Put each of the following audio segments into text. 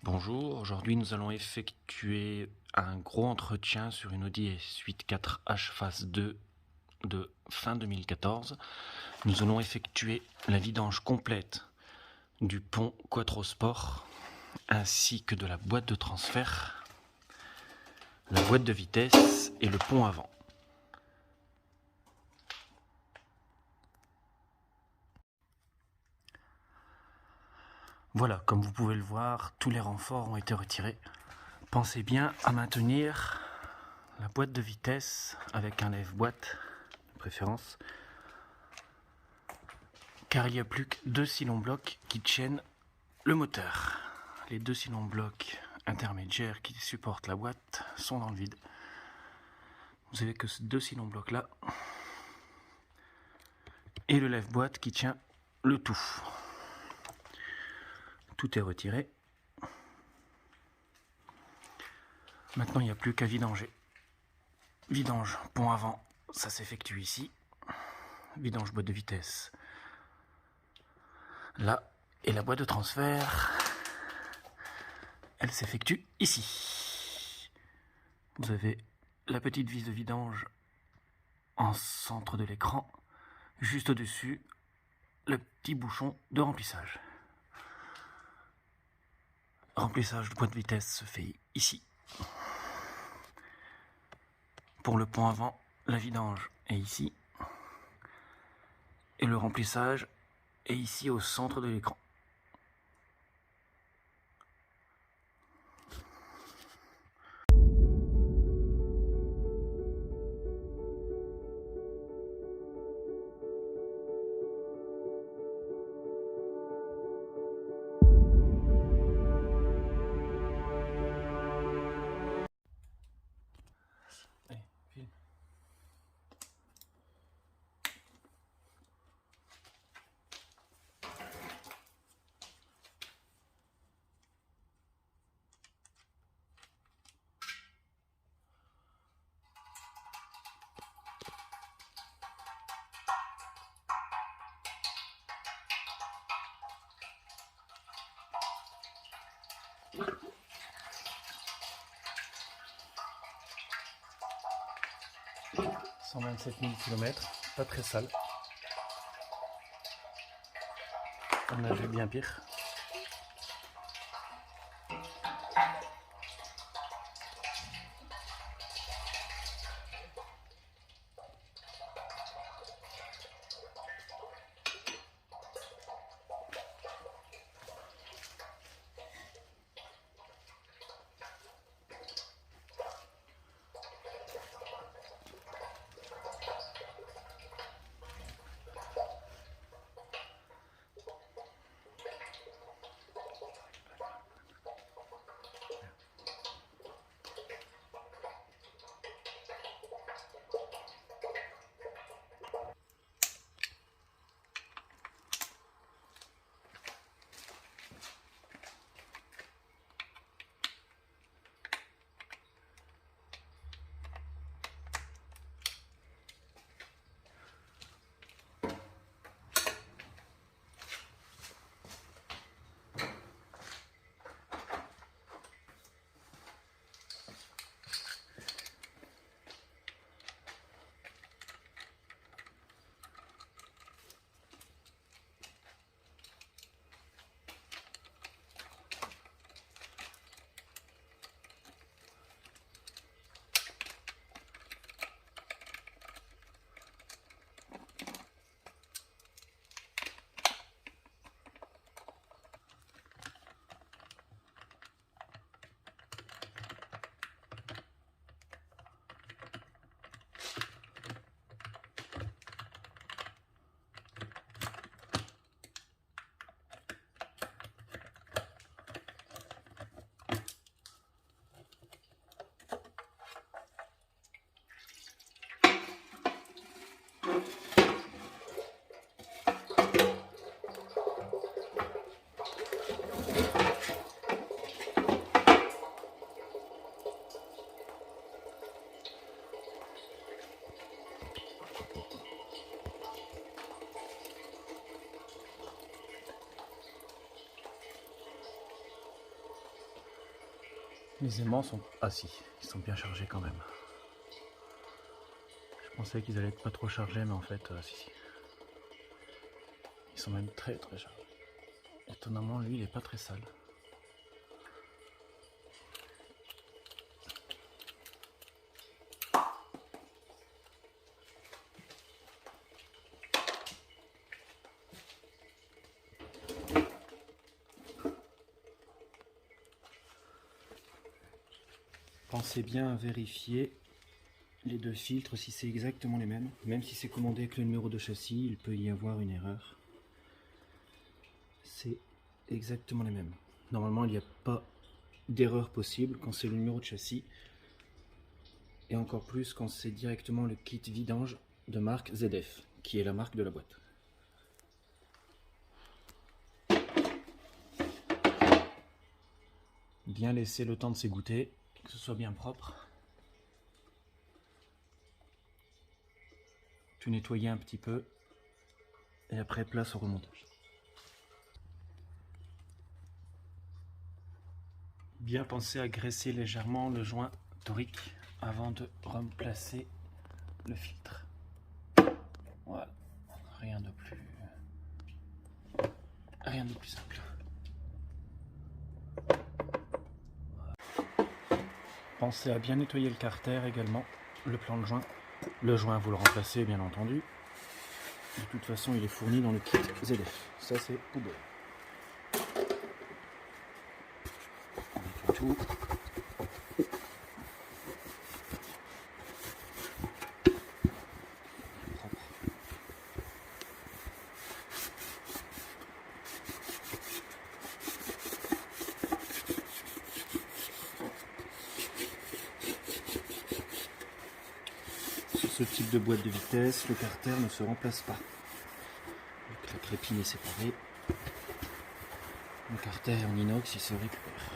Bonjour, aujourd'hui nous allons effectuer un gros entretien sur une Audi S8 4H Phase 2 de fin 2014. Nous allons effectuer la vidange complète du pont Quattrosport ainsi que de la boîte de transfert, la boîte de vitesse et le pont avant. Voilà, comme vous pouvez le voir, tous les renforts ont été retirés. Pensez bien à maintenir la boîte de vitesse avec un lève-boîte de préférence, car il n'y a plus que 2 silons blocs qui tiennent le moteur. Les 2 silons blocs intermédiaires qui supportent la boîte sont dans le vide. Vous avez que ces 2 silons blocs là et le lève-boîte qui tient le tout. Tout est retiré. Maintenant, il n'y a plus qu'à vidanger. Vidange pont avant, ça s'effectue ici. Vidange boîte de vitesse là. Et la boîte de transfert, elle s'effectue ici. Vous avez la petite vis de vidange en centre de l'écran. Juste au-dessus, le petit bouchon de remplissage. Remplissage de boîte de vitesse se fait ici. Pour le pont avant, la vidange est ici. Et le remplissage est ici au centre de l'écran. Allez, file. « 127 000 km, pas très sale. On a vu bien pire. Les aimants sont... Ah si, ils sont bien chargés quand même. Je pensais qu'ils allaient être pas trop chargés, mais en fait, si. Ils sont même très chargés. Étonnamment, lui, il est pas très sale. Pensez bien à vérifier les deux filtres si c'est exactement les mêmes. Même si c'est commandé avec le numéro de châssis, il peut y avoir une erreur. C'est exactement les mêmes. Normalement, il n'y a pas d'erreur possible quand c'est le numéro de châssis. Et encore plus quand c'est directement le kit vidange de marque ZF, qui est la marque de la boîte. Bien laisser le temps de s'égoutter, que ce soit bien propre. Tout nettoyer un petit peu. Et après, place au remontage. Bien penser à graisser légèrement le joint torique avant de remplacer le filtre. Voilà, rien de plus simple. Pensez à bien nettoyer le carter également, le plan de joint. Le joint, vous le remplacez bien entendu. De toute façon, il est fourni dans le kit ZF. Ça, c'est poubelle. On nettoie tout. Propre. Sur ce type de boîte de vitesse, le carter ne se remplace pas. Donc la crépine est séparée. Le carter en inox, il se récupère.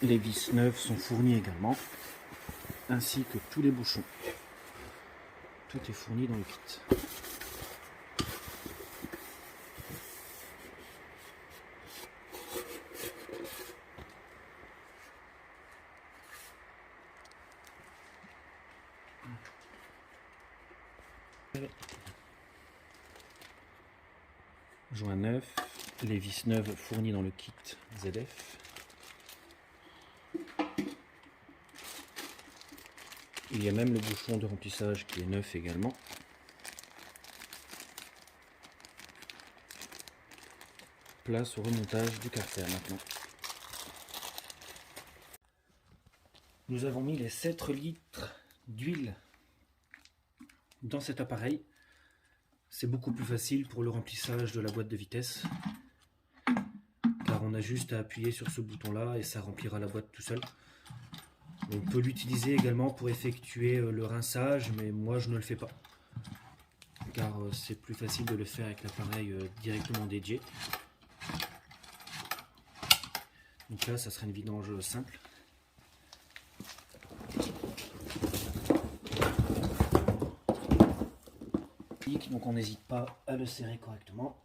Les vis neuves sont fournies également, ainsi que tous les bouchons. Tout est fourni dans le kit. Joint neuf, les vis neuves fournies dans le kit ZF. Il y a même le bouchon de remplissage qui est neuf également. Place au remontage du carter maintenant. Nous avons mis les 7 litres d'huile dans cet appareil. C'est beaucoup plus facile pour le remplissage de la boîte de vitesse, car on a juste à appuyer sur ce bouton là et ça remplira la boîte tout seul. On peut l'utiliser également pour effectuer le rinçage, mais moi je ne le fais pas, car c'est plus facile de le faire avec l'appareil directement dédié. Donc là ça serait une vidange simple. Donc on n'hésite pas à le serrer correctement.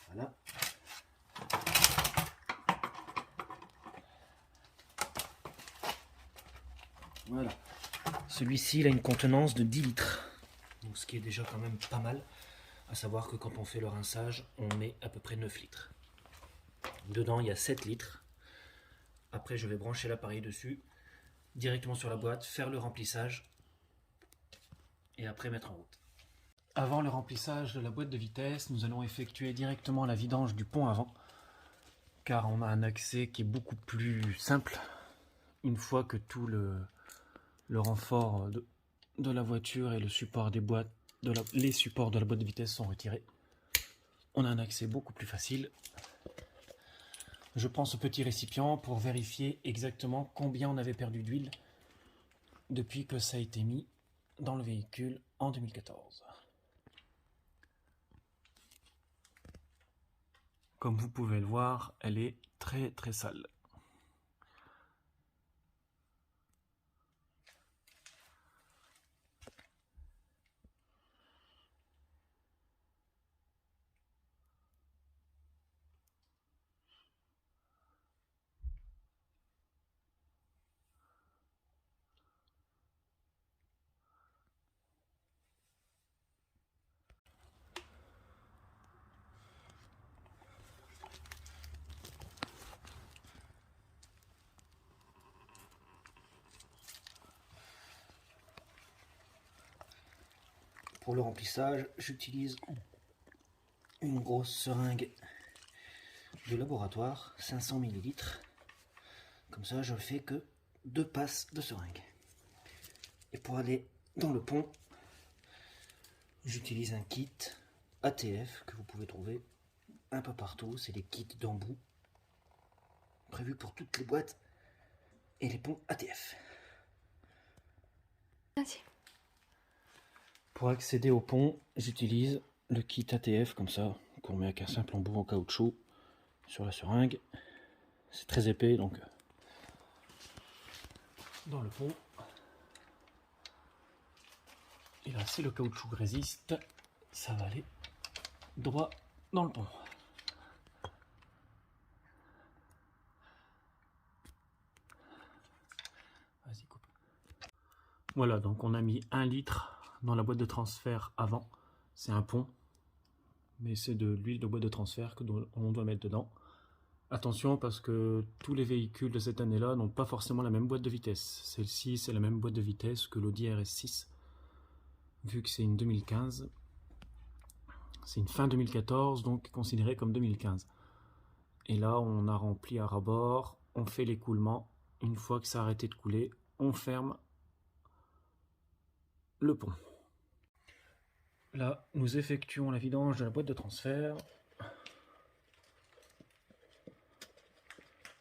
Voilà. Voilà. Celui-ci il a une contenance de 10 litres. Donc ce qui est déjà quand même pas mal. À savoir que quand on fait le rinçage, on met à peu près 9 litres. Dedans il y a 7 litres. Après je vais brancher l'appareil dessus, directement sur la boîte, faire le remplissage. Et après mettre en route. Avant le remplissage de la boîte de vitesse, nous allons effectuer directement la vidange du pont avant, car on a un accès qui est beaucoup plus simple une fois que tout le renfort de la voiture et le support des boîtes, les supports de la boîte de vitesse sont retirés. On a un accès beaucoup plus facile. Je prends ce petit récipient pour vérifier exactement combien on avait perdu d'huile depuis que ça a été mis dans le véhicule en 2014. Comme vous pouvez le voir, elle est très sale. Pour le remplissage, j'utilise une grosse seringue de laboratoire, 500 ml. Comme ça, je fais que 2 passes de seringue. Et pour aller dans le pont, j'utilise un kit ATF que vous pouvez trouver un peu partout. C'est des kits d'embout prévus pour toutes les boîtes et les ponts ATF. Merci. Pour accéder au pont, j'utilise le kit ATF comme ça, qu'on met avec un simple embout en caoutchouc sur la seringue. C'est très épais, donc dans le pont. Et là, si le caoutchouc résiste, ça va aller droit dans le pont. Vas-y, coupe. Voilà, donc on a mis 1 litre dans la boîte de transfert avant. C'est un pont, mais c'est de l'huile de boîte de transfert que on doit mettre dedans. Attention, parce que tous les véhicules de cette année-là n'ont pas forcément la même boîte de vitesse. Celle-ci, c'est la même boîte de vitesse que l'Audi RS6, vu que c'est une 2015. C'est une fin 2014, donc considérée comme 2015. Et là, on a rempli à ras-bord, on fait l'écoulement. Une fois que ça a arrêté de couler, on ferme le pont. Là, nous effectuons la vidange de la boîte de transfert.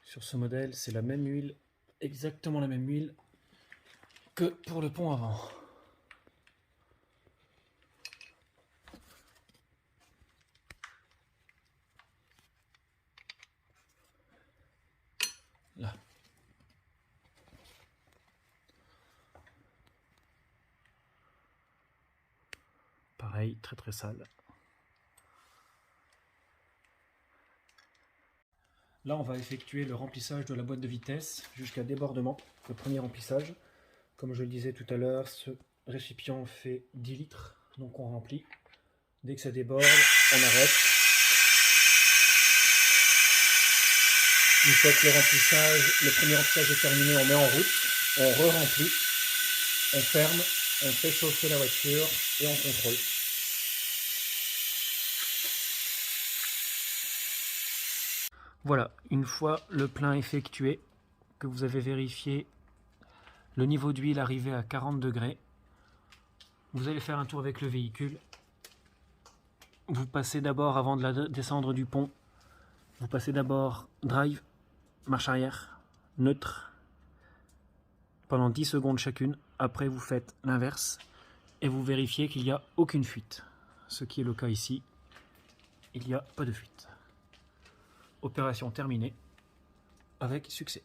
Sur ce modèle, c'est la même huile, exactement la même huile que pour le pont avant. Là. Pareil, très très sale. Là, on va effectuer le remplissage de la boîte de vitesse jusqu'à débordement. Le premier remplissage, comme je le disais tout à l'heure, ce récipient fait 10 litres, donc on remplit. Dès que ça déborde, on arrête. Une fois que le premier remplissage est terminé, on met en route, on re-remplit, on ferme, on fait chauffer la voiture et on contrôle. Voilà, une fois le plein effectué, que vous avez vérifié le niveau d'huile arrivé à 40 degrés, vous allez faire un tour avec le véhicule. Vous passez d'abord, avant de descendre du pont, vous passez d'abord drive, marche arrière, neutre, pendant 10 secondes chacune. Après, vous faites l'inverse et vous vérifiez qu'il n'y a aucune fuite. Ce qui est le cas ici, il n'y a pas de fuite. Opération terminée avec succès.